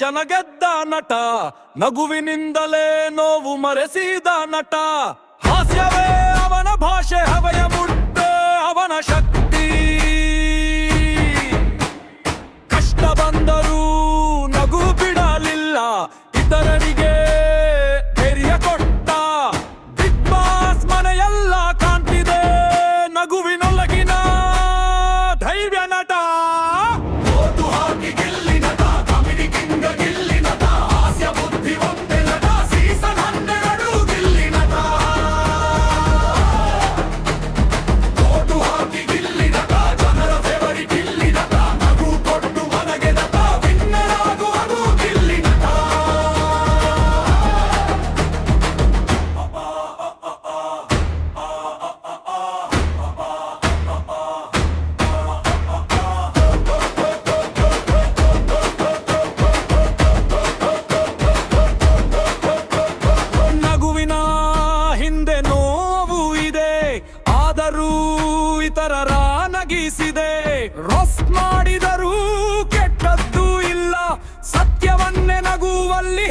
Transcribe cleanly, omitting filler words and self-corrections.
ಜನ ಗೆದ್ದ ನಟ, ನಗುವಿನಿಂದಲೇ ನೋವು ಮರೆಸಿದ ನಟ. ಹಾಸ್ಯವೇ ಅವನ ಭಾಷೆ, ಹವೆಯ ಮುಟ್ಟೆ ಅವನ ಶಕ್ತಿ. ಕಷ್ಟ ಬಂದರೂ ನಗು ಬಿಡಲಿಲ್ಲ, ಇತರರಿಗೆ ಧೈರ್ಯ ಕೊಟ್ಟ. ಬಿಗ್ ಬಾಸ್ ಮನೆಯೆಲ್ಲ ಕಾಣ್ತಿದೆ ನಗುವಿನೊಳಗಿನ ಧೈರ್ಯ ನಟ. ಓಟು ಹಾಕಿ ಗೆಲ್ಲಿ ನಟ, ಕಾಮಿಡಿ ಕಿಂಗ ಗಿಲ್ಲಿ ನಟ, ಹಾಸ್ಯ ಬುದ್ಧಿವಂತೆ ನಟ, ಸೀಸನ್ 12 ಗಿಲ್ಲಿ ನಟ. ಓಟು ಹಾಕಿ ಗಿಲ್ಲಿ ನಟ, ಜನರ ಫೇವರಿಟ್ ಗಿಲ್ಲಿ ನಟ, ನಗು ಕೊಟ್ಟು ಮನಗೆ ನಟ, ವಿನ್ನರ್ ಆಗುವುದು ಗಿಲ್ಲಿ ನಟ. ನಗುವಿನ ಹಿಂದೆ ನೋವು ಇದೆ, ಆದರೂ ಇತರರ ನಗಿಸಿದೆ. ರೋಸ್ಟ್ ಮಾಡಿದರೂ ಕೆಟ್ಟದ್ದು ಇಲ್ಲ, ಸತ್ಯವನ್ನೇ ನಗುವಲ್ಲಿ